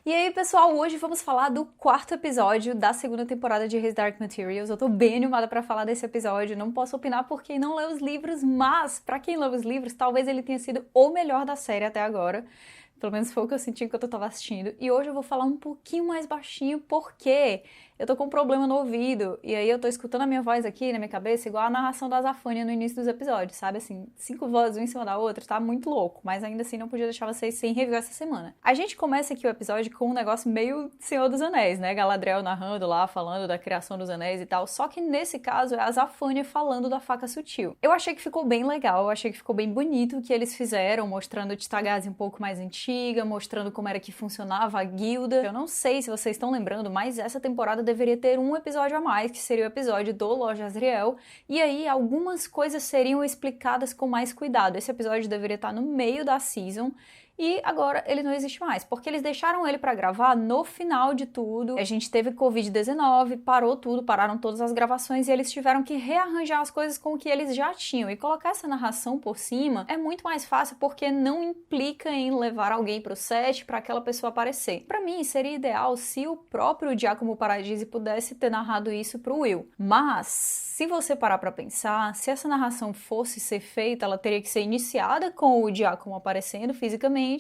E aí, pessoal, hoje vamos falar do quarto episódio da segunda temporada de His Dark Materials. Eu tô bem animada pra falar desse episódio, não posso opinar por quem não lê os livros, mas pra quem lê os livros, talvez ele tenha sido o melhor da série até agora. Pelo menos foi o que eu senti enquanto eu tava assistindo. E hoje eu vou falar um pouquinho mais baixinho porque eu tô com um problema no ouvido. E aí eu tô escutando a minha voz aqui na minha cabeça igual a narração da Zafânia no início dos episódios, sabe? Assim, 5 vozes uma em cima da outra, tá muito louco. Mas ainda assim não podia deixar vocês sem review essa semana. A gente começa aqui o episódio com um negócio meio Senhor dos Anéis, né? Galadriel narrando lá, falando da criação dos anéis e tal. Só que nesse caso é a Zafânia falando da faca sutil. Eu achei que ficou bem legal, eu achei que ficou bem bonito o que eles fizeram, mostrando Titagazi um pouco mais antiga, mostrando como era que funcionava a guilda. Eu não sei se vocês estão lembrando, mas essa temporada deveria ter um episódio a mais, que seria o episódio do Lord Asriel, e aí algumas coisas seriam explicadas com mais cuidado. Esse episódio deveria estar no meio da season, e agora ele não existe mais, porque eles deixaram ele pra gravar no final de tudo. A gente teve Covid-19, parou tudo, pararam todas as gravações e eles tiveram que rearranjar as coisas com o que eles já tinham. E colocar essa narração por cima é muito mais fácil porque não implica em levar alguém pro set pra aquela pessoa aparecer. Pra mim, seria ideal se o próprio Giacomo Paradisi pudesse ter narrado isso pro Will. Mas, se você parar pra pensar, se essa narração fosse ser feita, ela teria que ser iniciada com o Giacomo aparecendo fisicamente,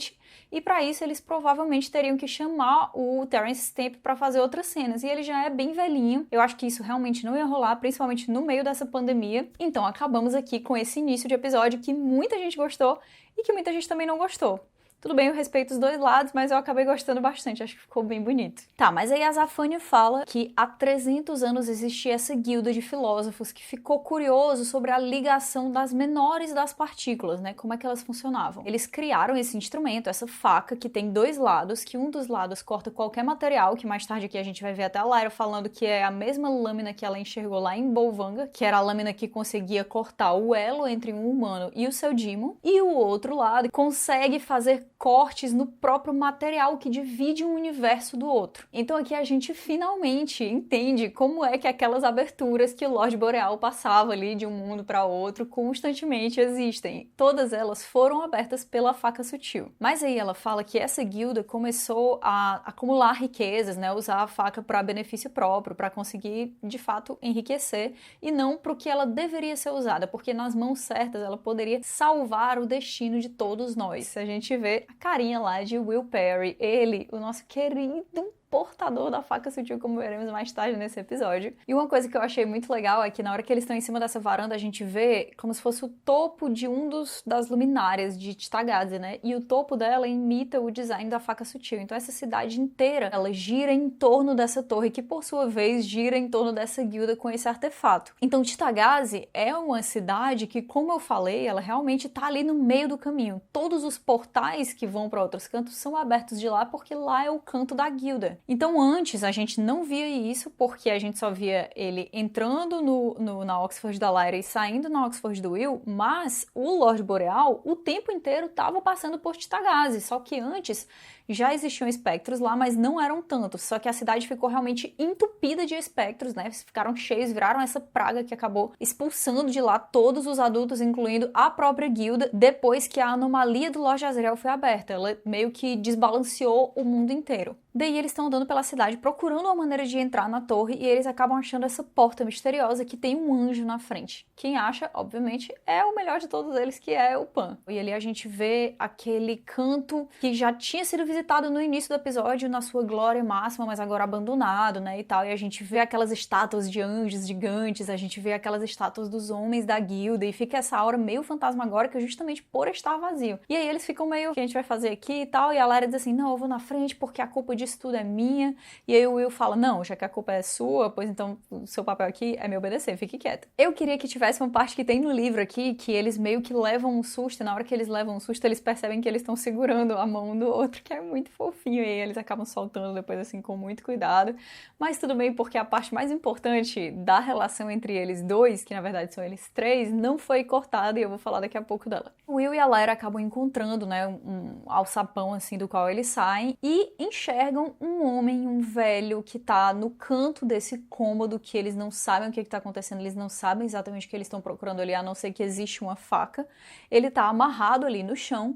e para isso eles provavelmente teriam que chamar o Terence Stamp para fazer outras cenas, e ele já é bem velhinho. Eu acho que isso realmente não ia rolar, principalmente no meio dessa pandemia. Então acabamos aqui com esse início de episódio que muita gente gostou e que muita gente também não gostou. Tudo bem, eu respeito os dois lados, mas eu acabei gostando bastante, acho que ficou bem bonito. Tá, mas aí a Zafânia fala que há 300 anos existia essa guilda de filósofos que ficou curioso sobre a ligação das menores das partículas, né, como é que elas funcionavam. Eles criaram esse instrumento, essa faca, que tem dois lados, que um dos lados corta qualquer material, que mais tarde aqui a gente vai ver até a Lyra falando que é a mesma lâmina que ela enxergou lá em Bolvanga, que era a lâmina que conseguia cortar o elo entre um humano e o seu Demon, e o outro lado consegue fazer cortes no próprio material que divide um universo do outro. Então aqui a gente finalmente entende como é que aquelas aberturas que o Lorde Boreal passava ali de um mundo para outro constantemente existem. Todas elas foram abertas pela faca sutil. Mas aí ela fala que essa guilda começou a acumular riquezas, né, usar a faca para benefício próprio, para conseguir de fato enriquecer e não para o que ela deveria ser usada, porque nas mãos certas ela poderia salvar o destino de todos nós. Se a gente vê a carinha lá de Will Perry, ele, o nosso querido portador da faca sutil, como veremos mais tarde nesse episódio. E uma coisa que eu achei muito legal é que na hora que eles estão em cima dessa varanda, a gente vê como se fosse o topo de das luminárias de Titagazi, né? E o topo dela imita o design da faca sutil. Então essa cidade inteira, ela gira em torno dessa torre, que por sua vez gira em torno dessa guilda com esse artefato. Então Titagazi é uma cidade que, como eu falei, ela realmente tá ali no meio do caminho. Todos os portais que vão para outros cantos são abertos de lá, porque lá é o canto da guilda. Então antes a gente não via isso porque a gente só via ele entrando na Oxford da Lyra e saindo na Oxford do Will, mas o Lorde Boreal o tempo inteiro estava passando por Titagazi, só que antes já existiam espectros lá, mas não eram tantos, só que a cidade ficou realmente entupida de espectros, né? Ficaram cheios, viraram essa praga que acabou expulsando de lá todos os adultos, incluindo a própria guilda, depois que a anomalia do Lorde Asriel foi aberta. Ela meio que desbalanceou o mundo inteiro. Daí eles estão andando pela cidade procurando uma maneira de entrar na torre e eles acabam achando essa porta misteriosa que tem um anjo na frente. Quem acha, obviamente, é o melhor de todos eles, que é o Pan. E ali a gente vê aquele canto que já tinha sido visitado no início do episódio na sua glória máxima, mas agora abandonado, né, e tal. E a gente vê aquelas estátuas de anjos gigantes, a gente vê aquelas estátuas dos homens da guilda e fica essa aura meio fantasmagórica justamente por estar vazio. E aí eles ficam meio, o que a gente vai fazer aqui e tal? E a Lyra diz assim, não, eu vou na frente porque a culpa disso tudo é minha. E aí o Will fala, não, já que a culpa é sua, pois então o seu papel aqui é me obedecer, fique quieta. Eu queria que tivesse uma parte que tem no livro aqui, que eles meio que levam um susto, e na hora que eles levam um susto, eles percebem que eles estão segurando a mão do outro, que é muito fofinho, e aí eles acabam soltando depois assim com muito cuidado. Mas tudo bem, porque a parte mais importante da relação entre eles dois, que na verdade são eles três, não foi cortada, e eu vou falar daqui a pouco dela. O Will e a Lyra acabam encontrando, né, um alçapão assim do qual eles saem e enxergam um homem, um velho, que tá no canto desse cômodo, que eles não sabem o que tá acontecendo, eles não sabem exatamente o que eles estão procurando ali, a não ser que existe uma faca. Ele tá amarrado ali no chão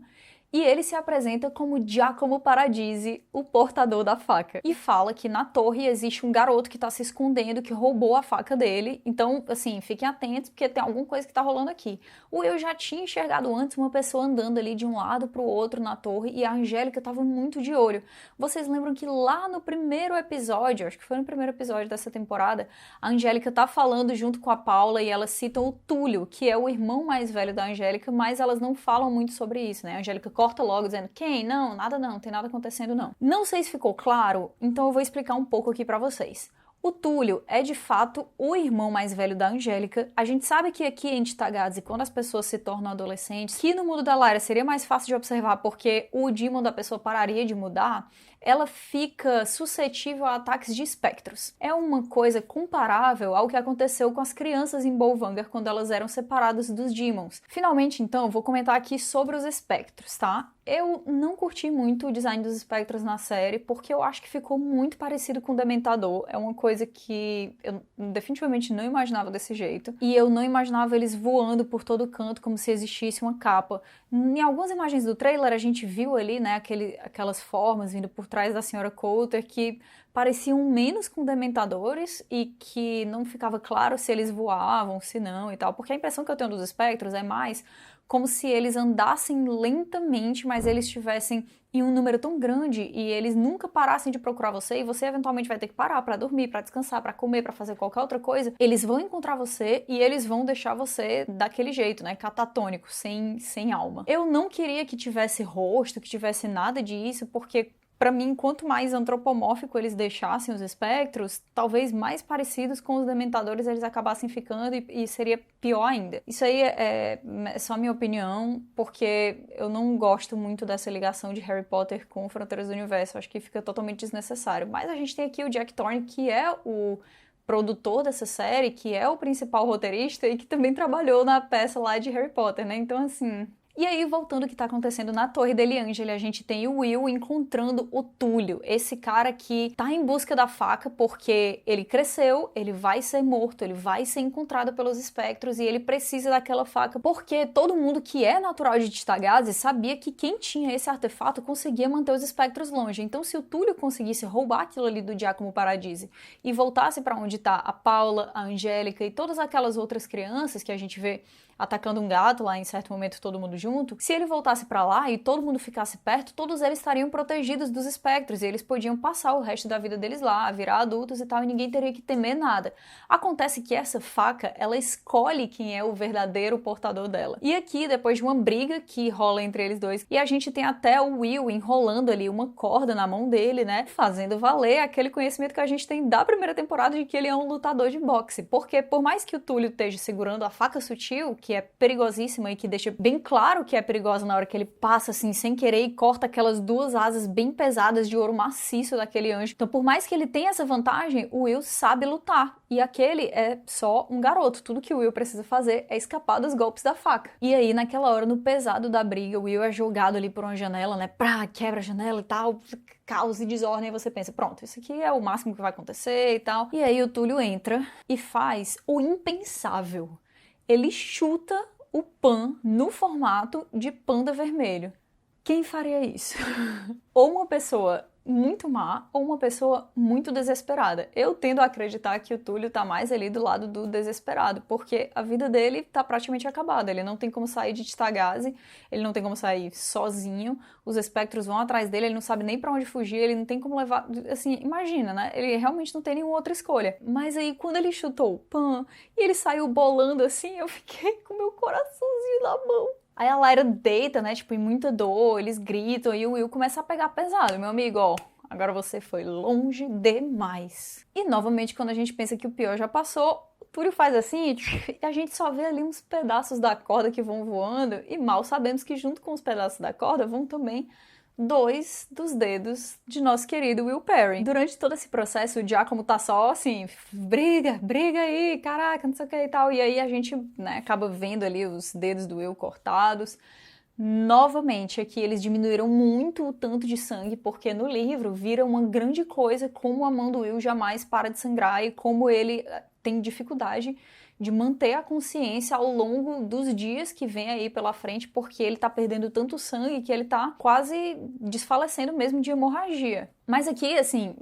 E ele se apresenta como Giacomo Paradisi, o portador da faca. E fala que na torre existe um garoto que tá se escondendo, que roubou a faca dele. Então, assim, fiquem atentos, porque tem alguma coisa que tá rolando aqui. O Will já tinha enxergado antes uma pessoa andando ali de um lado pro outro na torre, e a Angélica tava muito de olho. Vocês lembram que lá no primeiro episódio, acho que foi no primeiro episódio dessa temporada, a Angélica tá falando junto com a Paula e elas citam o Túlio, que é o irmão mais velho da Angélica, mas elas não falam muito sobre isso, né? A Angélica corta logo dizendo: quem? Não, nada não, tem nada acontecendo não. Não sei se ficou claro, então eu vou explicar um pouco aqui pra vocês. O Túlio é de fato o irmão mais velho da Angélica. A gente sabe que aqui em Tagazi, quando as pessoas se tornam adolescentes, que no mundo da Lyra seria mais fácil de observar porque o Demon da pessoa pararia de mudar, ela fica suscetível a ataques de espectros. É uma coisa comparável ao que aconteceu com as crianças em Bolvangar quando elas eram separadas dos Demons. Finalmente, então, vou comentar aqui sobre os espectros, tá? Eu não curti muito o design dos espectros na série, porque eu acho que ficou muito parecido com o Dementador. É uma coisa que eu definitivamente não imaginava desse jeito. E eu não imaginava eles voando por todo canto como se existisse uma capa. Em algumas imagens do trailer a gente viu ali, né, aquelas formas vindo por trás da Senhora Coulter que pareciam menos com dementadores e que não ficava claro se eles voavam, se não e tal. Porque a impressão que eu tenho dos espectros é mais como se eles andassem lentamente, mas eles estivessem em um número tão grande e eles nunca parassem de procurar você, e você eventualmente vai ter que parar pra dormir, pra descansar, pra comer, pra fazer qualquer outra coisa. Eles vão encontrar você e eles vão deixar você daquele jeito, né, catatônico, sem alma. Eu não queria que tivesse rosto, que tivesse nada disso, porque pra mim, quanto mais antropomórfico eles deixassem os espectros, talvez mais parecidos com os dementadores eles acabassem ficando e seria pior ainda. Isso aí é só minha opinião, porque eu não gosto muito dessa ligação de Harry Potter com Fronteiras do Universo. Acho que fica totalmente desnecessário. Mas a gente tem aqui o Jack Thorne, que é o produtor dessa série, que é o principal roteirista e que também trabalhou na peça lá de Harry Potter, né? Então, assim... E aí, voltando ao que tá acontecendo na Torre Deliangeli, a gente tem o Will encontrando o Túlio, esse cara que tá em busca da faca porque ele cresceu, ele vai ser morto, ele vai ser encontrado pelos espectros e ele precisa daquela faca porque todo mundo que é natural de Tagazi sabia que quem tinha esse artefato conseguia manter os espectros longe. Então, se o Túlio conseguisse roubar aquilo ali do Giacomo Paradisi e voltasse pra onde tá a Paula, a Angélica e todas aquelas outras crianças que a gente vê atacando um gato lá em certo momento, todo mundo junto, se ele voltasse pra lá e todo mundo ficasse perto, todos eles estariam protegidos dos espectros e eles podiam passar o resto da vida deles lá, virar adultos e tal, e ninguém teria que temer nada. Acontece que essa faca, ela escolhe quem é o verdadeiro portador dela. E aqui, depois de uma briga que rola entre eles dois, e a gente tem até o Will enrolando ali uma corda na mão dele, né, fazendo valer aquele conhecimento que a gente tem da primeira temporada de que ele é um lutador de boxe. Porque por mais que o Túlio esteja segurando a faca sutil, que é perigosíssima e que deixa bem claro que é perigosa na hora que ele passa assim sem querer e corta aquelas duas asas bem pesadas de ouro maciço daquele anjo. Então, por mais que ele tenha essa vantagem, o Will sabe lutar. E aquele é só um garoto. Tudo que o Will precisa fazer é escapar dos golpes da faca. E aí, naquela hora, no pesado da briga, o Will é jogado ali por uma janela, né? Pá, quebra a janela e tal, caos e desordem. E você pensa, pronto, isso aqui é o máximo que vai acontecer e tal. E aí o Túlio entra e faz o impensável. Ele chuta o Pan no formato de panda vermelho. Quem faria isso? Ou uma pessoa muito má ou uma pessoa muito desesperada. Eu tendo a acreditar que o Túlio tá mais ali do lado do desesperado, porque a vida dele tá praticamente acabada. Ele não tem como sair de Tagazi, ele não tem como sair sozinho, os espectros vão atrás dele, ele não sabe nem pra onde fugir, ele não tem como levar... Assim, imagina, né? Ele realmente não tem nenhuma outra escolha. Mas aí, quando ele chutou o Pan e ele saiu bolando assim, eu fiquei com meu coraçãozinho na mão. Aí a Lyra deita, né, tipo, em muita dor, eles gritam e o Will começa a pegar pesado. Meu amigo, ó, agora você foi longe demais. E novamente, quando a gente pensa que o pior já passou, o Túlio faz assim e a gente só vê ali uns pedaços da corda que vão voando e mal sabemos que junto com os pedaços da corda vão também 2 dos dedos de nosso querido Will Perry. Durante todo esse processo, o Giacomo tá só assim, briga aí, caraca, não sei o que e tal. E aí a gente, né, acaba vendo ali os dedos do Will cortados. Novamente, aqui eles diminuíram muito o tanto de sangue, porque no livro vira uma grande coisa como a mão do Will jamais para de sangrar e como ele tem dificuldade de manter a consciência ao longo dos dias que vem aí pela frente, porque ele tá perdendo tanto sangue que ele tá quase desfalecendo mesmo de hemorragia. Mas aqui, assim,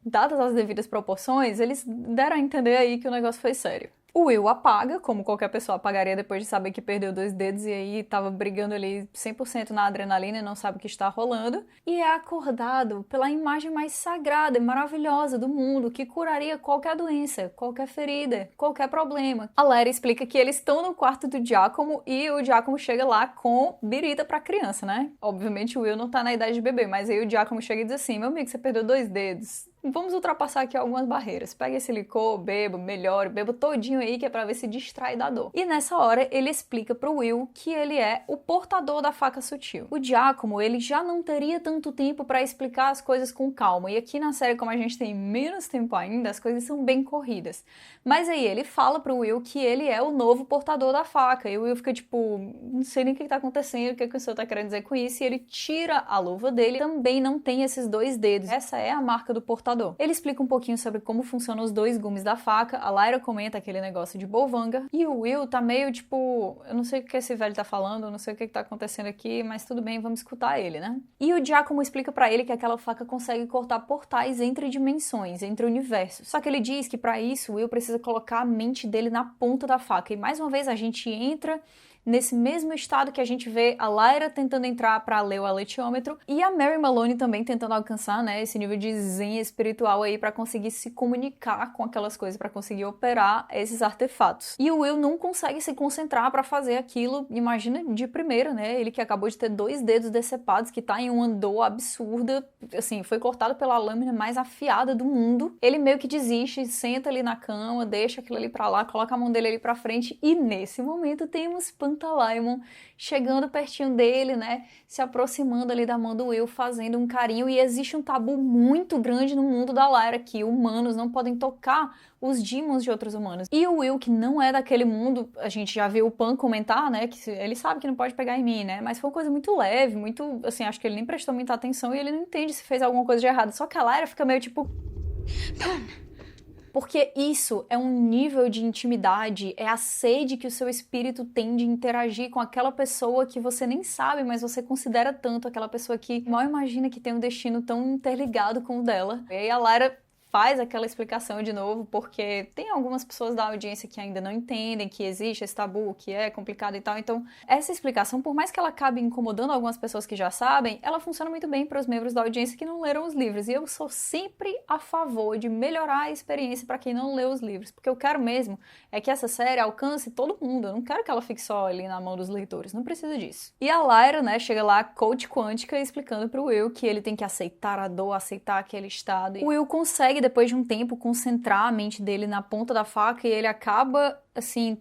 dadas as devidas proporções, eles deram a entender aí que o negócio foi sério. O Will apaga, como qualquer pessoa apagaria depois de saber que perdeu 2 dedos e aí tava brigando ali 100% na adrenalina e não sabe o que está rolando. E é acordado pela imagem mais sagrada e maravilhosa do mundo, que curaria qualquer doença, qualquer ferida, qualquer problema. A Lyra explica que eles estão no quarto do Giacomo e o Giacomo chega lá com birita pra criança, né? Obviamente o Will não tá na idade de bebê, mas aí o Giacomo chega e diz assim: meu amigo, você perdeu 2 dedos. Vamos ultrapassar aqui algumas barreiras. Pega esse licor, beba, melhore, beba todinho aí que é pra ver se distrai da dor. E nessa hora ele explica pro Will que ele é o portador da faca sutil. O Giacomo, ele já não teria tanto tempo pra explicar as coisas com calma. E aqui na série, como a gente tem menos tempo ainda, as coisas são bem corridas. Mas aí ele fala pro Will que ele é o novo portador da faca. E o Will fica tipo, não sei nem o que tá acontecendo, o que o senhor tá querendo dizer com isso. E ele tira a luva dele. Também não tem esses 2 dedos. Essa é a marca do portador. Ele explica um pouquinho sobre como funcionam os 2 gumes da faca, a Lyra comenta aquele negócio de Bolvanga, e o Will tá meio tipo, eu não sei o que esse velho tá falando, eu não sei o que tá acontecendo aqui, mas tudo bem, vamos escutar ele, né? E o Giacomo explica pra ele que aquela faca consegue cortar portais entre dimensões, entre universos. Só que ele diz que pra isso o Will precisa colocar a mente dele na ponta da faca, e mais uma vez a gente entra nesse mesmo estado que a gente vê a Lyra tentando entrar para ler o aletiômetro e a Mary Maloney também tentando alcançar, né, esse nível de zen espiritual aí para conseguir se comunicar com aquelas coisas, para conseguir operar esses artefatos. E o Will não consegue se concentrar para fazer aquilo, imagina de primeira, né, ele que acabou de ter 2 dedos decepados, que tá em uma dor absurda, assim, foi cortado pela lâmina mais afiada do mundo. Ele meio que desiste, senta ali na cama, deixa aquilo ali para lá, coloca a mão dele ali para frente e nesse momento temos Pantalaimon chegando pertinho dele, né, se aproximando ali da mão do Will, fazendo um carinho, e existe um tabu muito grande no mundo da Lyra, que humanos não podem tocar os demons de outros humanos. E o Will, que não é daquele mundo, a gente já viu o Pan comentar, né, que ele sabe que não pode pegar em mim, né, mas foi uma coisa muito leve, muito, assim, acho que ele nem prestou muita atenção e ele não entende se fez alguma coisa de errado, só que a Lyra fica meio tipo... Pan! Porque isso é um nível de intimidade, é a sede que o seu espírito tem de interagir com aquela pessoa que você nem sabe, mas você considera tanto, aquela pessoa que mal imagina que tem um destino tão interligado com o dela. E aí a Lyra faz aquela explicação de novo, porque tem algumas pessoas da audiência que ainda não entendem que existe esse tabu, que é complicado e tal. Então, essa explicação, por mais que ela acabe incomodando algumas pessoas que já sabem, ela funciona muito bem para os membros da audiência que não leram os livros. E eu sou sempre a favor de melhorar a experiência para quem não leu os livros, porque eu quero mesmo é que essa série alcance todo mundo. Eu não quero que ela fique só ali na mão dos leitores, não precisa disso. E a Lyra, né, chega lá, coach quântica, explicando pro Will que ele tem que aceitar a dor, aceitar aquele estado. E o Will consegue, depois de um tempo, concentrar a mente dele na ponta da faca e ele acaba, assim,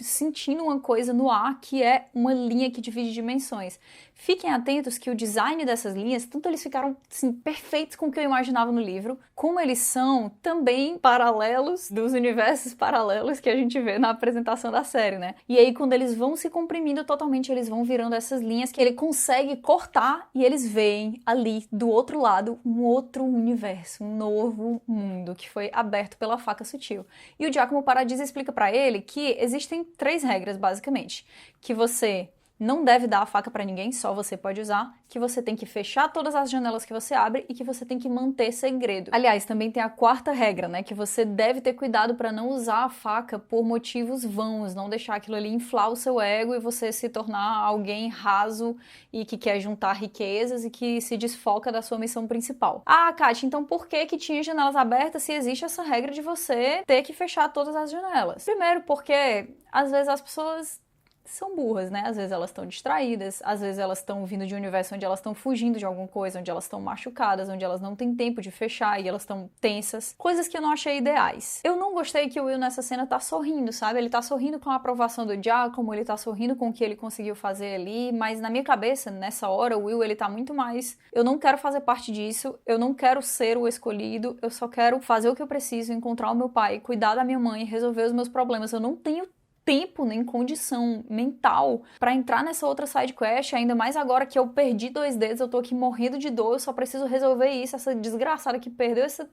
sentindo uma coisa no ar que é uma linha que divide dimensões. Fiquem atentos que o design dessas linhas, tanto eles ficaram assim, perfeitos com o que eu imaginava no livro, como eles são também paralelos dos universos paralelos que a gente vê na apresentação da série, né? E aí quando eles vão se comprimindo totalmente, eles vão virando essas linhas que ele consegue cortar e eles veem ali, do outro lado, um outro universo, um novo mundo que foi aberto pela faca sutil. E o Giacomo Paradis explica pra ele que existem 3 regras, basicamente, que você não deve dar a faca pra ninguém, só você pode usar, que você tem que fechar todas as janelas que você abre e que você tem que manter segredo. Aliás, também tem a 4ª regra, né, que você deve ter cuidado pra não usar a faca por motivos vãos, não deixar aquilo ali inflar o seu ego e você se tornar alguém raso e que quer juntar riquezas e que se desfoca da sua missão principal. Ah, Kátia, então por que tinha janelas abertas se existe essa regra de você ter que fechar todas as janelas? Primeiro, porque às vezes as pessoas são burras, né? Às vezes elas estão distraídas, às vezes elas estão vindo de um universo onde elas estão fugindo de alguma coisa, onde elas estão machucadas, onde elas não têm tempo de fechar e elas estão tensas. Coisas que eu não achei ideais. Eu não gostei que o Will nessa cena tá sorrindo, sabe? Ele tá sorrindo com a aprovação do Giacomo, ele tá sorrindo com o que ele conseguiu fazer ali, mas na minha cabeça, nessa hora, o Will, ele tá muito mais... Eu não quero fazer parte disso, eu não quero ser o escolhido, eu só quero fazer o que eu preciso, encontrar o meu pai, cuidar da minha mãe, resolver os meus problemas. Eu não tenho tempo nem condição mental pra entrar nessa outra side quest, ainda mais agora que eu perdi 2 dedos, eu tô aqui morrendo de dor, eu só preciso resolver isso, essa desgraçada que perdeu essa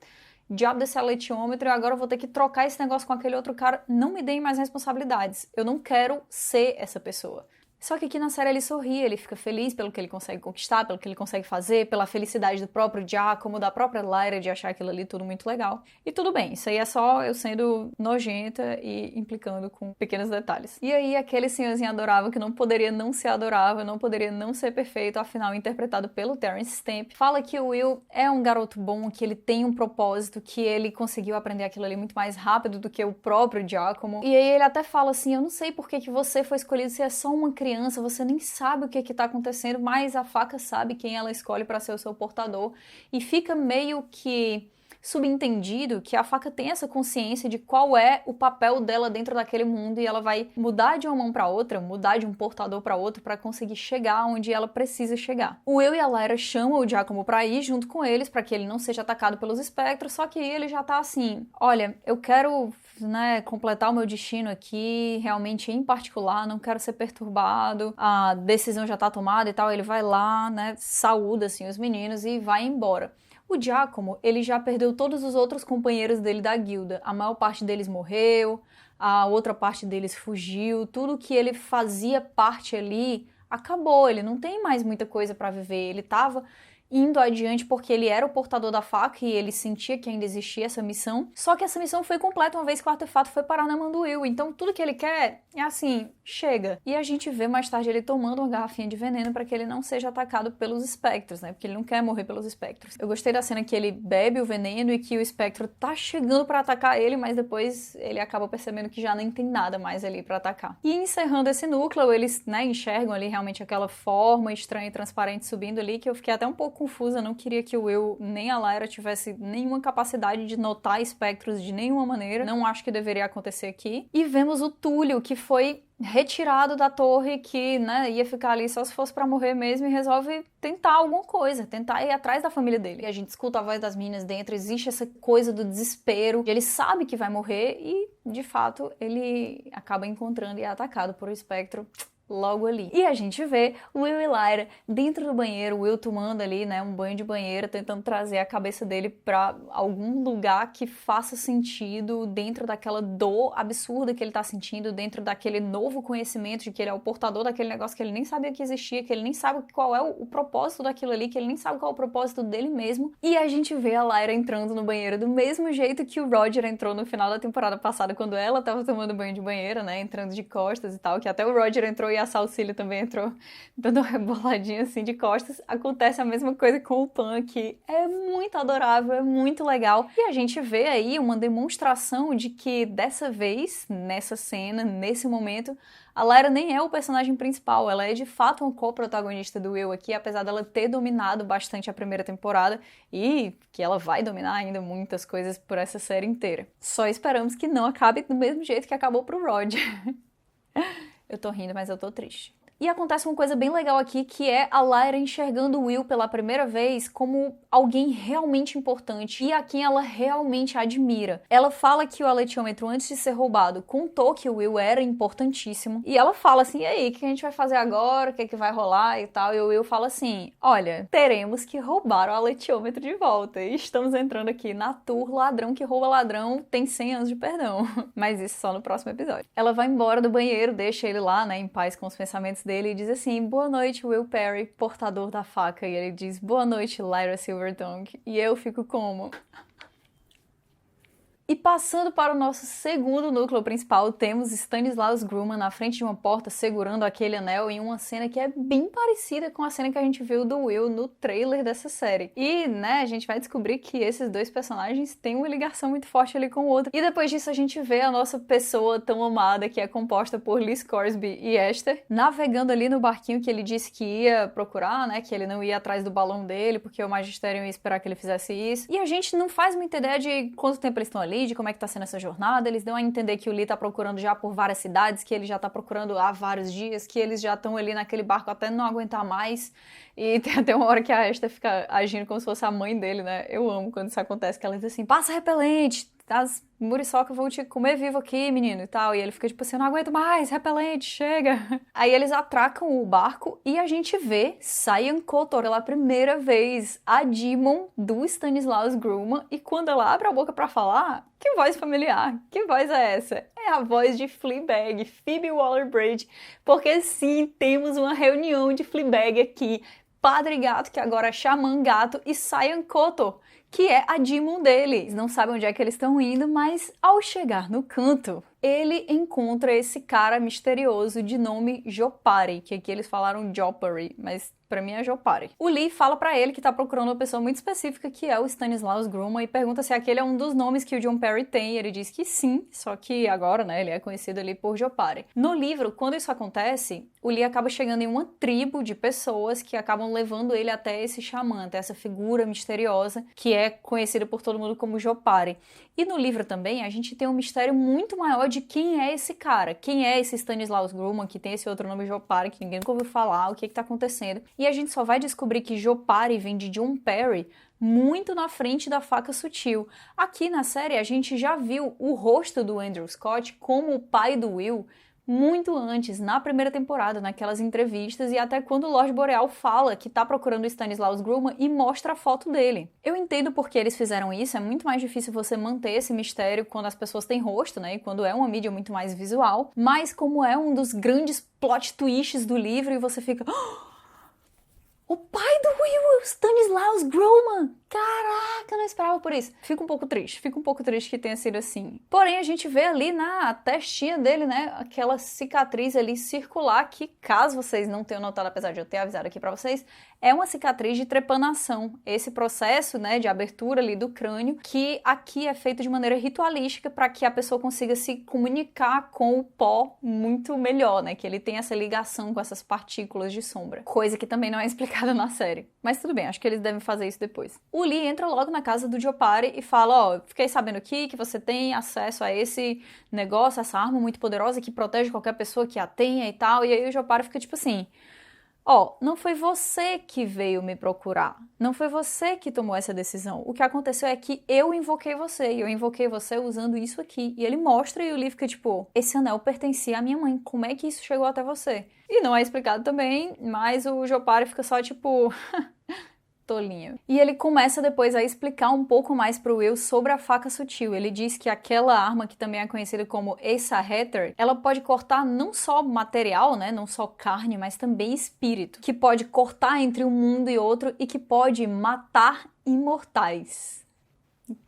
diabo desse aletiômetro e agora eu vou ter que trocar esse negócio com aquele outro cara. Não me deem mais responsabilidades. Eu não quero ser essa pessoa. Só que aqui na série ele sorri, ele fica feliz pelo que ele consegue conquistar, pelo que ele consegue fazer, pela felicidade do próprio Giacomo, da própria Lyra de achar aquilo ali tudo muito legal. E tudo bem, isso aí é só eu sendo nojenta e implicando com pequenos detalhes. E aí aquele senhorzinho adorável que não poderia não ser adorável, não poderia não ser perfeito, afinal interpretado pelo Terence Stamp, fala que o Will é um garoto bom, que ele tem um propósito, que ele conseguiu aprender aquilo ali muito mais rápido do que o próprio Giacomo. E aí ele até fala assim, eu não sei por que você foi escolhido se é só uma criança, você nem sabe o que tá acontecendo, mas a faca sabe quem ela escolhe para ser o seu portador. E fica meio que subentendido que a faca tem essa consciência de qual é o papel dela dentro daquele mundo e ela vai mudar de uma mão para outra, mudar de um portador para outro para conseguir chegar onde ela precisa chegar. O Will e a Lyra chamam o Giacomo para ir junto com eles para que ele não seja atacado pelos espectros, só que ele já tá assim, olha, eu quero completar o meu destino aqui, realmente em particular, não quero ser perturbado, a decisão já tá tomada e tal, ele vai lá, saúda assim os meninos e vai embora. O Giacomo, ele já perdeu todos os outros companheiros dele da guilda, a maior parte deles morreu, a outra parte deles fugiu, tudo que ele fazia parte ali acabou, ele não tem mais muita coisa para viver, ele tava indo adiante porque ele era o portador da faca e ele sentia que ainda existia essa missão. Só que essa missão foi completa uma vez que o artefato foi parar na mão do Will. Então tudo que ele quer é assim, chega. E a gente vê mais tarde ele tomando uma garrafinha de veneno para que ele não seja atacado pelos espectros, Porque ele não quer morrer pelos espectros. Eu gostei da cena que ele bebe o veneno e que o espectro tá chegando para atacar ele, mas depois ele acaba percebendo que já nem tem nada mais ali para atacar. E encerrando esse núcleo, eles, enxergam ali realmente aquela forma estranha e transparente subindo ali, que eu fiquei até um pouco confusa, não queria que o Will nem a Lyra tivesse nenhuma capacidade de notar espectros de nenhuma maneira, não acho que deveria acontecer aqui. E vemos o Túlio, que foi retirado da torre, que ia ficar ali só se fosse pra morrer mesmo e resolve tentar alguma coisa, tentar ir atrás da família dele. E a gente escuta a voz das meninas dentro, existe essa coisa do desespero, ele sabe que vai morrer e, de fato, ele acaba encontrando e é atacado por um espectro logo ali. E a gente vê Will e Lyra dentro do banheiro, Will tomando ali, um banho de banheiro, tentando trazer a cabeça dele pra algum lugar que faça sentido dentro daquela dor absurda que ele tá sentindo, dentro daquele novo conhecimento de que ele é o portador daquele negócio que ele nem sabia que existia, que ele nem sabe qual é o propósito daquilo ali, que ele nem sabe qual é o propósito dele mesmo. E a gente vê a Lyra entrando no banheiro do mesmo jeito que o Roger entrou no final da temporada passada, quando ela tava tomando banho de banheiro, entrando de costas e tal, que até o Roger entrou e a Salcílio também entrou dando uma reboladinha assim de costas. Acontece a mesma coisa com o Pan aqui. É muito adorável, é muito legal. E a gente vê aí uma demonstração de que dessa vez, nessa cena, nesse momento, a Lyra nem é o personagem principal, ela é de fato uma co-protagonista do Will aqui, apesar dela ter dominado bastante a primeira temporada e que ela vai dominar ainda muitas coisas por essa série inteira. Só esperamos que não acabe do mesmo jeito que acabou pro Roger. Eu tô rindo, mas eu tô triste. E acontece uma coisa bem legal aqui, que é a Lyra enxergando o Will pela primeira vez como alguém realmente importante e a quem ela realmente admira. Ela fala que o aletiômetro, antes de ser roubado, contou que o Will era importantíssimo. E ela fala assim, e aí, o que a gente vai fazer agora? O que vai rolar e tal? E o Will fala assim, olha, teremos que roubar o aletiômetro de volta. E estamos entrando aqui na tour Ladrão que Rouba Ladrão tem 100 anos de perdão. Mas isso só no próximo episódio. Ela vai embora do banheiro, deixa ele lá, em paz com os pensamentos dele e diz assim, boa noite, Will Perry, portador da faca. E ele diz, boa noite, Lyra Silvertongue. E eu fico como... E passando para o nosso segundo núcleo principal, temos Stanislaus Grumman na frente de uma porta segurando aquele anel em uma cena que é bem parecida com a cena que a gente viu do Will no trailer dessa série. E, a gente vai descobrir que esses dois personagens têm uma ligação muito forte ali com o outro. E depois disso a gente vê a nossa pessoa tão amada, que é composta por Liz Corsby e Esther, navegando ali no barquinho que ele disse que ia procurar, que ele não ia atrás do balão dele, porque o magistério ia esperar que ele fizesse isso. E a gente não faz muita ideia de quanto tempo eles estão ali, de como é que tá sendo essa jornada. Eles dão a entender que o Lee tá procurando já por várias cidades, que ele já tá procurando há vários dias, que eles já estão ali naquele barco até não aguentar mais. E tem até uma hora que a Esther fica agindo como se fosse a mãe dele, Eu amo quando isso acontece, que ela diz assim, passa repelente, as muriçocas vão te comer vivo aqui, menino, e tal. E ele fica tipo assim, eu não aguento mais, repelente, chega. Aí eles atracam o barco e a gente vê Cyan Kotor pela primeira vez, a Demon do Stanislaus Grumman. E quando ela abre a boca pra falar, que voz familiar, que voz é essa? É a voz de Fleabag, Phoebe Waller-Bridge. Porque sim, temos uma reunião de Fleabag aqui. Padre Gato, que agora é Xamã Gato, e Cyan Kotor, que é a Demon deles. Não sabem onde é que eles estão indo, mas ao chegar no canto, ele encontra esse cara misterioso de nome Jopari, que aqui eles falaram Jopari, mas pra mim é Jopari. O Lee fala pra ele que tá procurando uma pessoa muito específica, que é o Stanislaus Grumman, e pergunta se aquele é um dos nomes que o John Perry tem, e ele diz que sim, só que agora, né, ele é conhecido ali por Jopari. No livro, quando isso acontece, o Lee acaba chegando em uma tribo de pessoas que acabam levando ele até esse xamã, até essa figura misteriosa, que é conhecida por todo mundo como Jopari. E no livro também, a gente tem um mistério muito maior de quem é esse cara, quem é esse Stanislaus Grumman, que tem esse outro nome Jopari, que ninguém nunca ouviu falar, o que tá acontecendo. E a gente só vai descobrir que Jopari vem de John Perry muito na frente da Faca Sutil. Aqui na série, a gente já viu o rosto do Andrew Scott como o pai do Will muito antes, na primeira temporada, naquelas entrevistas, e até quando o Lorde Boreal fala que tá procurando o Stanislaus Grumman e mostra a foto dele. Eu entendo por que eles fizeram isso, é muito mais difícil você manter esse mistério quando as pessoas têm rosto, né, e quando é uma mídia muito mais visual, mas como é um dos grandes plot twists do livro, e você fica... O pai do Will é o Stanislaus Grumman! Caraca, eu não esperava por isso. Fico um pouco triste que tenha sido assim. Porém, a gente vê ali na testinha dele, né, aquela cicatriz ali circular que, caso vocês não tenham notado, apesar de eu ter avisado aqui pra vocês, é uma cicatriz de trepanação. Esse processo, né, de abertura ali do crânio, que aqui é feito de maneira ritualística para que a pessoa consiga se comunicar com o pó muito melhor, né, que ele tem essa ligação com essas partículas de sombra. Coisa que também não é explicada na série. Mas tudo bem, acho que eles devem fazer isso depois. O Lee entra logo na casa do Jopari e fala, ó, fiquei sabendo aqui que você tem acesso a esse negócio, essa arma muito poderosa que protege qualquer pessoa que a tenha e tal. E aí o Jopari fica tipo assim, ó, não foi você que veio me procurar, não foi você que tomou essa decisão. O que aconteceu é que eu invoquei você, e eu invoquei você usando isso aqui. E ele mostra e o Lee fica tipo, esse anel pertencia à minha mãe, como é que isso chegou até você? E não é explicado também, mas o Jopari fica só tipo... tolinho. E ele começa depois a explicar um pouco mais pro Will sobre a Faca Sutil. Ele diz que aquela arma, que também é conhecida como Asa Heather, ela pode cortar não só material, né, não só carne, mas também espírito, que pode cortar entre um mundo e outro e que pode matar imortais.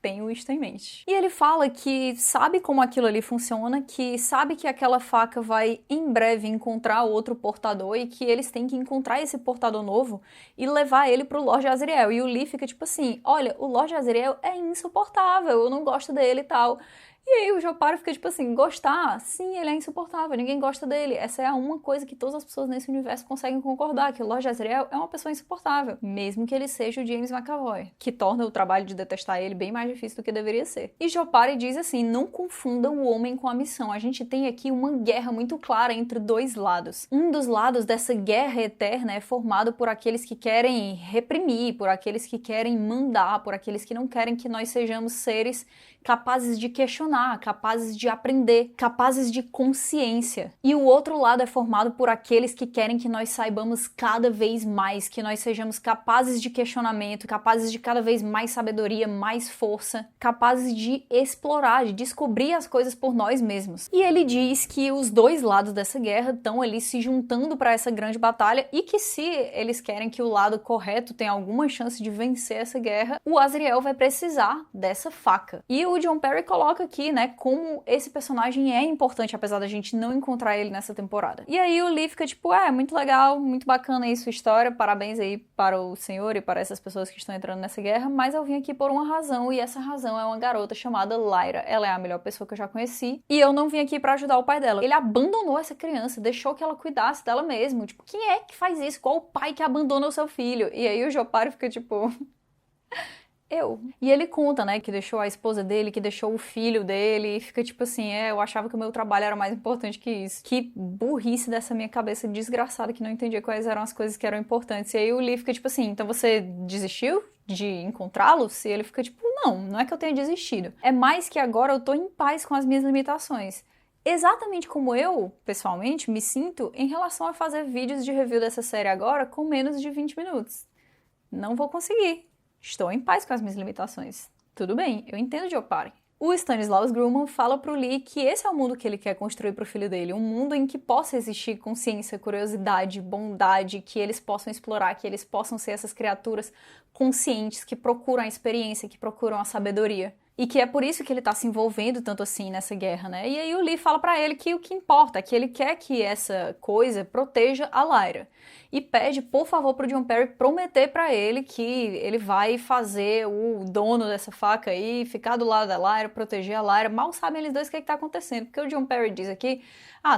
Tenho isto em mente. E ele fala que sabe como aquilo ali funciona, que sabe que aquela faca vai em breve encontrar outro portador e que eles têm que encontrar esse portador novo e levar ele pro Lorde Azriel. E o Lee fica tipo assim, olha, o Lorde Azriel é insuportável, eu não gosto dele e tal. E aí o Jopari fica tipo assim, gostar? Sim, ele é insuportável, ninguém gosta dele. Essa é uma coisa que todas as pessoas nesse universo conseguem concordar, que o Lorde Azriel é uma pessoa insuportável, mesmo que ele seja o James McAvoy, que torna o trabalho de detestar ele bem mais difícil do que deveria ser. E Jopari diz assim, não confundam o homem com a missão. A gente tem aqui uma guerra muito clara entre dois lados. Um dos lados dessa guerra eterna é formado por aqueles que querem reprimir, por aqueles que querem mandar, por aqueles que não querem que nós sejamos seres capazes de questionar, capazes de aprender, capazes de consciência. E o outro lado é formado por aqueles que querem que nós saibamos cada vez mais, que nós sejamos capazes de questionamento, capazes de cada vez mais sabedoria, mais força, capazes de explorar, de descobrir as coisas por nós mesmos. E ele diz que os dois lados dessa guerra estão ali se juntando para essa grande batalha e que se eles querem que o lado correto tenha alguma chance de vencer essa guerra, o Azriel vai precisar dessa faca. E o John Perry coloca aqui, né, como esse personagem é importante, apesar da gente não encontrar ele nessa temporada. E aí o Lee fica tipo, muito legal, muito bacana aí sua história, parabéns aí para o senhor e para essas pessoas que estão entrando nessa guerra, mas eu vim aqui por uma razão, e essa razão é uma garota chamada Lyra. Ela é a melhor pessoa que eu já conheci, e eu não vim aqui para ajudar o pai dela. Ele abandonou essa criança, deixou que ela cuidasse dela mesmo. Tipo, quem é que faz isso? Qual o pai que abandona o seu filho? E aí o Jopari fica tipo... eu. E ele conta, né, que deixou a esposa dele, que deixou o filho dele, e fica tipo assim, eu achava que o meu trabalho era mais importante que isso. Que burrice dessa minha cabeça desgraçada que não entendia quais eram as coisas que eram importantes. E aí o Lee fica tipo assim, então você desistiu de encontrá-los? E ele fica tipo, não é que eu tenha desistido. É mais que agora eu tô em paz com as minhas limitações. Exatamente como eu, pessoalmente, me sinto em relação a fazer vídeos de review dessa série agora com menos de 20 minutos. Não vou conseguir. Estou em paz com as minhas limitações. Tudo bem, eu entendo Joe Parry. O Stanislaus Grumman fala pro Lee que esse é o mundo que ele quer construir pro filho dele, um mundo em que possa existir consciência, curiosidade, bondade, que eles possam explorar, que eles possam ser essas criaturas conscientes que procuram a experiência, que procuram a sabedoria. E que é por isso que ele tá se envolvendo tanto assim nessa guerra, né? E aí o Lee fala pra ele que o que importa é que ele quer que essa coisa proteja a Lyra. E pede, por favor, pro John Perry prometer pra ele que ele vai fazer o dono dessa faca aí, ficar do lado da Lyra, proteger a Lyra. Mal sabem eles dois o que tá acontecendo, porque o John Perry diz aqui,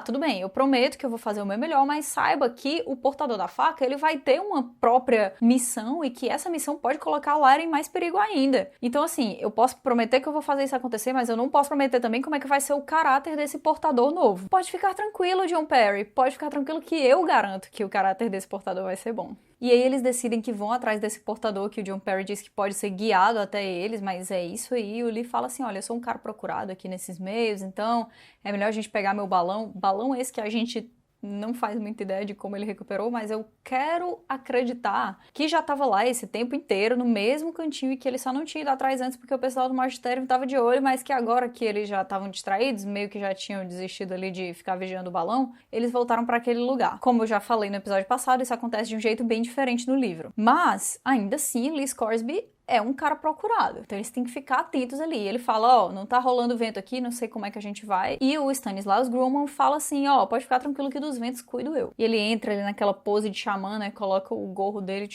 tudo bem, eu prometo que eu vou fazer o meu melhor, mas saiba que o portador da faca, ele vai ter uma própria missão e que essa missão pode colocar a Lyra em mais perigo ainda. Então, assim, eu posso prometer que eu vou fazer isso acontecer, mas eu não posso prometer também como é que vai ser o caráter desse portador novo. Pode ficar tranquilo, John Perry, pode ficar tranquilo que eu garanto que o caráter desse portador vai ser bom. E aí eles decidem que vão atrás desse portador que o John Perry diz que pode ser guiado até eles, mas é isso aí. O Lee fala assim, olha, eu sou um cara procurado aqui nesses meios, então é melhor a gente pegar meu balão. Balão esse que a gente não faz muita ideia de como ele recuperou, mas eu quero acreditar que já estava lá esse tempo inteiro, no mesmo cantinho e que ele só não tinha ido atrás antes porque o pessoal do magistério estava de olho, mas que agora que eles já estavam distraídos, meio que já tinham desistido ali de ficar vigiando o balão, eles voltaram para aquele lugar. Como eu já falei no episódio passado, isso acontece de um jeito bem diferente no livro. Mas, ainda assim, Lee Scoresby é um cara procurado, então eles têm que ficar atentos ali. Ele fala, não tá rolando vento aqui, não sei como é que a gente vai. E o Stanislaus Grumman fala assim, pode ficar tranquilo que dos ventos cuido eu. E ele entra ali naquela pose de xamã, né, coloca o gorro dele,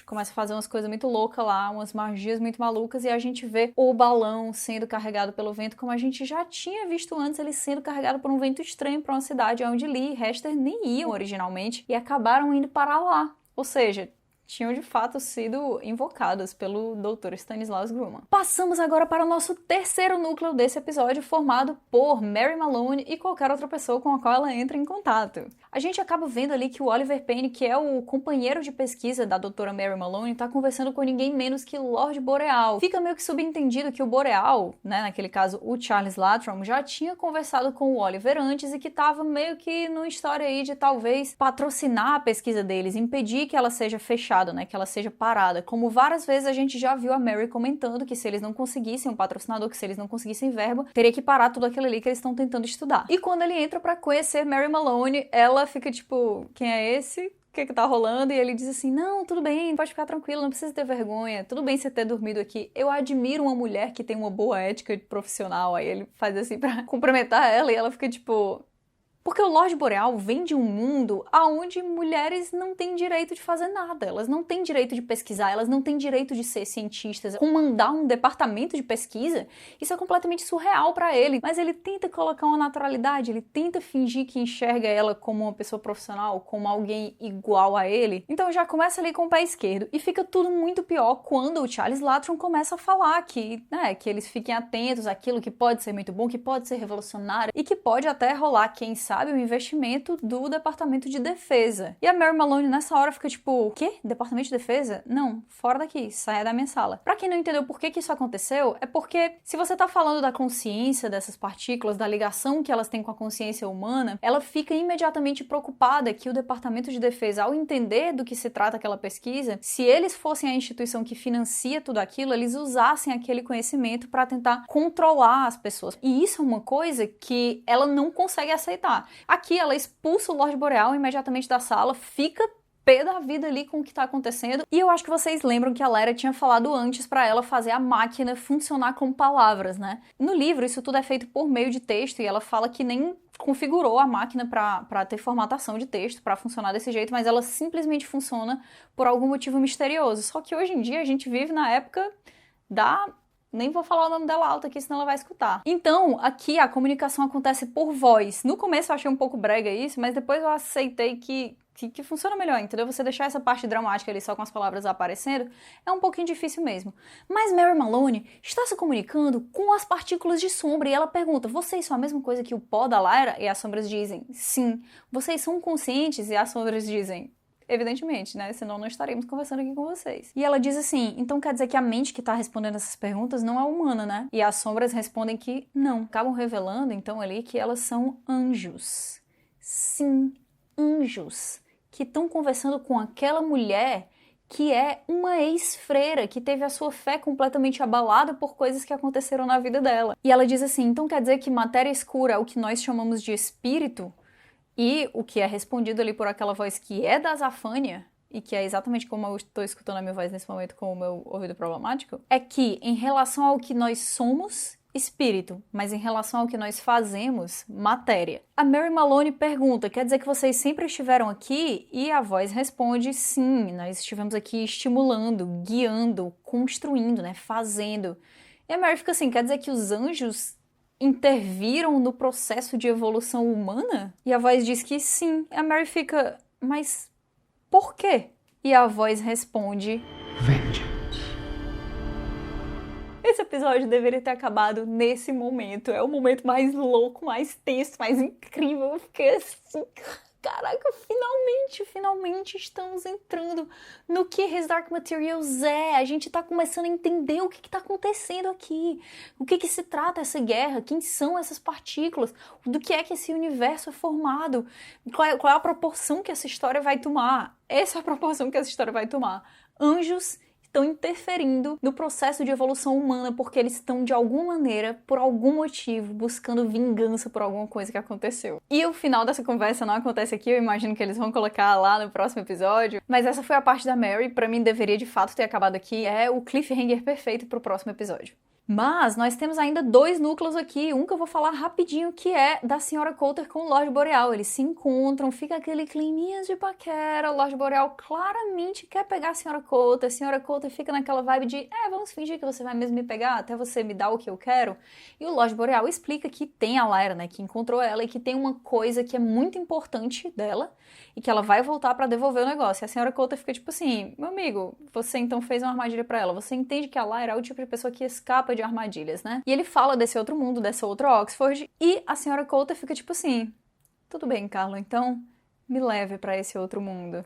começa a fazer umas coisas muito loucas lá, umas magias muito malucas, e a gente vê o balão sendo carregado pelo vento, como a gente já tinha visto antes, ele sendo carregado por um vento estranho para uma cidade onde Lee e Hester nem iam originalmente, e acabaram indo parar lá. Ou seja, tinham de fato sido invocadas pelo Dr. Stanislaus Grumman. Passamos agora para o nosso terceiro núcleo desse episódio, formado por Mary Malone e qualquer outra pessoa com a qual ela entra em contato. A gente acaba vendo ali que o Oliver Payne, que é o companheiro de pesquisa da doutora Mary Malone, está conversando com ninguém menos que Lord Boreal. Fica meio que subentendido que o Boreal, né, naquele caso o Charles Latrom, já tinha conversado com o Oliver antes e que estava meio que numa história aí de talvez patrocinar a pesquisa deles, impedir que ela seja fechada, né, que ela seja parada. Como várias vezes a gente já viu a Mary comentando que se eles não conseguissem um patrocinador, que se eles não conseguissem verba, teria que parar tudo aquilo ali que eles estão tentando estudar. E quando ele entra pra conhecer Mary Malone, ela fica tipo, quem é esse? O que tá rolando? E ele diz assim, não, tudo bem, pode ficar tranquilo, não precisa ter vergonha, tudo bem você ter dormido aqui. Eu admiro uma mulher que tem uma boa ética profissional. Aí ele faz assim pra cumprimentar ela e ela fica tipo... Porque o Lorde Boreal vem de um mundo onde mulheres não têm direito de fazer nada, elas não têm direito de pesquisar, elas não têm direito de ser cientistas, comandar um departamento de pesquisa. Isso é completamente surreal para ele, mas ele tenta colocar uma naturalidade, ele tenta fingir que enxerga ela como uma pessoa profissional, como alguém igual a ele. Então já começa ali com o pé esquerdo e fica tudo muito pior quando o Charles Latrom começa a falar que eles fiquem atentos àquilo que pode ser muito bom, que pode ser revolucionário e que pode até rolar, quem sabe, o investimento do Departamento de Defesa. E a Mary Malone nessa hora fica tipo, o quê? Departamento de Defesa? Não, fora daqui, saia da minha sala. Pra quem não entendeu por que isso aconteceu, é porque se você tá falando da consciência dessas partículas, da ligação que elas têm com a consciência humana, ela fica imediatamente preocupada que o Departamento de Defesa, ao entender do que se trata aquela pesquisa, se eles fossem a instituição que financia tudo aquilo, eles usassem aquele conhecimento para tentar controlar as pessoas. E isso é uma coisa que ela não consegue aceitar. Aqui ela expulsa o Lorde Boreal imediatamente da sala, fica pé da vida ali com o que tá acontecendo. E eu acho que vocês lembram que a Lyra tinha falado antes pra ela fazer a máquina funcionar com palavras, né? No livro isso tudo é feito por meio de texto e ela fala que nem configurou a máquina pra ter formatação de texto, pra funcionar desse jeito, mas ela simplesmente funciona por algum motivo misterioso. Só que hoje em dia a gente vive na época da... Nem vou falar o nome dela alto aqui, senão ela vai escutar. Então, aqui a comunicação acontece por voz. No começo eu achei um pouco brega isso, mas depois eu aceitei que que funciona melhor, entendeu? Você deixar essa parte dramática ali só com as palavras aparecendo é um pouquinho difícil mesmo. Mas Mary Maloney está se comunicando com as partículas de sombra e ela pergunta, vocês são a mesma coisa que o pó da Lyra? E as sombras dizem, sim. Vocês são conscientes? E as sombras dizem, evidentemente, né? Senão não estaremos conversando aqui com vocês. E ela diz assim, então quer dizer que a mente que tá respondendo essas perguntas não é humana, né? E as sombras respondem que não. Acabam revelando, então, ali que elas são anjos. Sim, anjos. Que estão conversando com aquela mulher que é uma ex-freira, que teve a sua fé completamente abalada por coisas que aconteceram na vida dela. E ela diz assim, então quer dizer que matéria escura é o que nós chamamos de espírito? E o que é respondido ali por aquela voz que é da Zafânia, e que é exatamente como eu estou escutando a minha voz nesse momento com o meu ouvido problemático, é que em relação ao que nós somos, espírito, mas em relação ao que nós fazemos, matéria. A Mary Maloney pergunta, quer dizer que vocês sempre estiveram aqui? E a voz responde, sim, nós estivemos aqui estimulando, guiando, construindo, né, fazendo. E a Mary fica assim, quer dizer que os anjos interviram no processo de evolução humana? E a voz diz que sim. E a Mary fica, mas por quê? E a voz responde, Vengeance. Esse episódio deveria ter acabado nesse momento. É o momento mais louco, mais tenso, mais incrível. Eu fiquei assim, caraca, finalmente estamos entrando no que His Dark Materials é. A gente tá começando a entender o que tá acontecendo aqui. O que se trata essa guerra? Quem são essas partículas? Do que é que esse universo é formado? Qual é a proporção que essa história vai tomar? Essa é a proporção que essa história vai tomar. Anjos estão interferindo no processo de evolução humana porque eles estão, de alguma maneira, por algum motivo, buscando vingança por alguma coisa que aconteceu. E o final dessa conversa não acontece aqui, eu imagino que eles vão colocar lá no próximo episódio, mas essa foi a parte da Mary, pra mim deveria de fato ter acabado aqui, é o cliffhanger perfeito pro próximo episódio. Mas nós temos ainda 2 núcleos aqui, um que eu vou falar rapidinho, que é da Sra. Coulter com o Lorde Boreal. Eles se encontram, fica aquele climinha de paquera, o Lorde Boreal claramente quer pegar a Sra. Coulter, a Sra. Coulter fica naquela vibe de, vamos fingir que você vai mesmo me pegar, até você me dar o que eu quero. E o Lorde Boreal explica que tem a Lyra, né, que encontrou ela e que tem uma coisa que é muito importante dela e que ela vai voltar pra devolver o negócio. E a Sra. Coulter fica tipo assim, meu amigo, você então fez uma armadilha pra ela, você entende que a Lyra é o tipo de pessoa que escapa de armadilhas, né? E ele fala desse outro mundo, dessa outra Oxford, e a Sra. Coulter fica tipo assim, tudo bem, Carlo, então me leve pra esse outro mundo.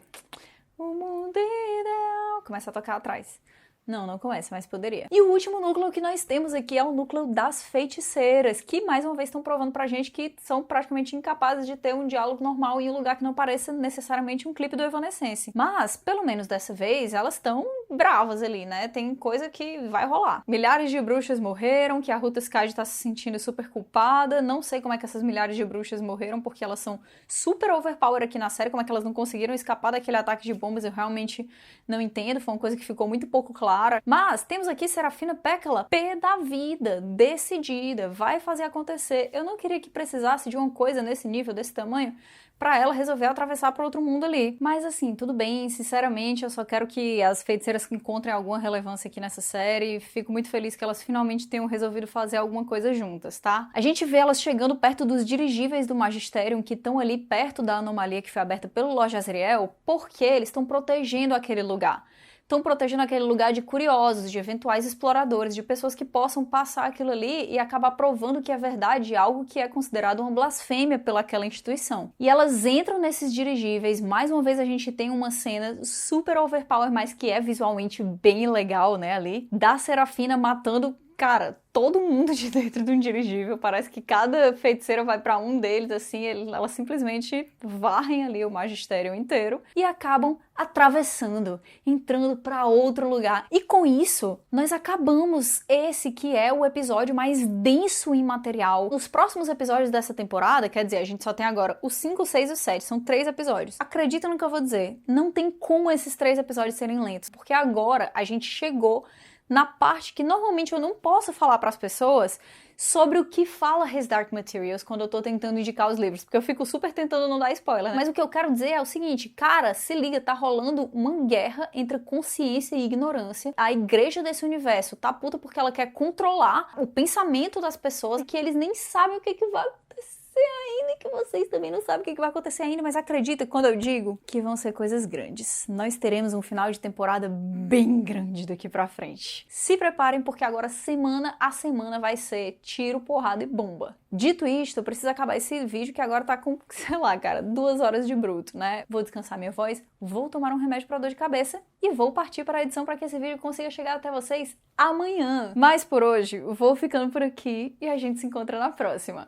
O mundo ideal. Começa a tocar atrás. Não começa, mas poderia. E o último núcleo que nós temos aqui é o núcleo das feiticeiras, que mais uma vez estão provando pra gente que são praticamente incapazes de ter um diálogo normal em um lugar que não pareça necessariamente um clipe do Evanescence. Mas, pelo menos dessa vez, elas estão bravas ali, né? Tem coisa que vai rolar. Milhares de bruxas morreram, que a Ruta Skadi tá se sentindo super culpada. Não sei como é que essas milhares de bruxas morreram, porque elas são super overpower aqui na série, como é que elas não conseguiram escapar daquele ataque de bombas, eu realmente não entendo. Foi uma coisa que ficou muito pouco clara. Mas temos aqui Serafina Pekkala, pé da vida, decidida, vai fazer acontecer. Eu não queria que precisasse de uma coisa nesse nível, desse tamanho, pra ela resolver atravessar para outro mundo ali. Mas assim, tudo bem, sinceramente, eu só quero que as feiticeiras encontrem alguma relevância aqui nessa série. Fico muito feliz que elas finalmente tenham resolvido fazer alguma coisa juntas, tá? A gente vê elas chegando perto dos dirigíveis do Magisterium, que estão ali perto da anomalia que foi aberta pelo Lorde Azriel, porque eles estão protegendo aquele lugar. Estão protegendo aquele lugar de curiosos, de eventuais exploradores, de pessoas que possam passar aquilo ali e acabar provando que é verdade algo que é considerado uma blasfêmia pelaquela instituição. E elas entram nesses dirigíveis, mais uma vez a gente tem uma cena super overpower, mas que é visualmente bem legal, né, ali, da Serafina matando, cara, todo mundo de dentro de um dirigível. Parece que cada feiticeira vai pra um deles, assim, elas simplesmente varrem ali o magistério inteiro e acabam atravessando, entrando pra outro lugar. E com isso, nós acabamos esse que é o episódio mais denso em material. Nos próximos episódios dessa temporada, quer dizer, a gente só tem agora os 5, 6 e o 7, são 3 episódios. Acredita no que eu vou dizer, não tem como esses 3 episódios serem lentos, porque agora a gente chegou na parte que normalmente eu não posso falar para as pessoas sobre o que fala His Dark Materials quando eu tô tentando indicar os livros, porque eu fico super tentando não dar spoiler, né? Mas o que eu quero dizer é o seguinte, cara, se liga, tá rolando uma guerra entre consciência e ignorância. A igreja desse universo tá puta porque ela quer controlar o pensamento das pessoas, que eles nem sabem o que vai acontecer entendo que vocês também não sabem o que vai acontecer ainda, mas acredita quando eu digo que vão ser coisas grandes. Nós teremos um final de temporada bem grande daqui pra frente. Se preparem, porque agora semana a semana vai ser tiro, porrada e bomba. Dito isto, eu preciso acabar esse vídeo que agora tá com, sei lá, cara, 2 horas de bruto, né? Vou descansar minha voz, vou tomar um remédio pra dor de cabeça e vou partir para a edição para que esse vídeo consiga chegar até vocês amanhã. Mas por hoje, vou ficando por aqui e a gente se encontra na próxima.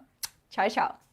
Tchau, tchau!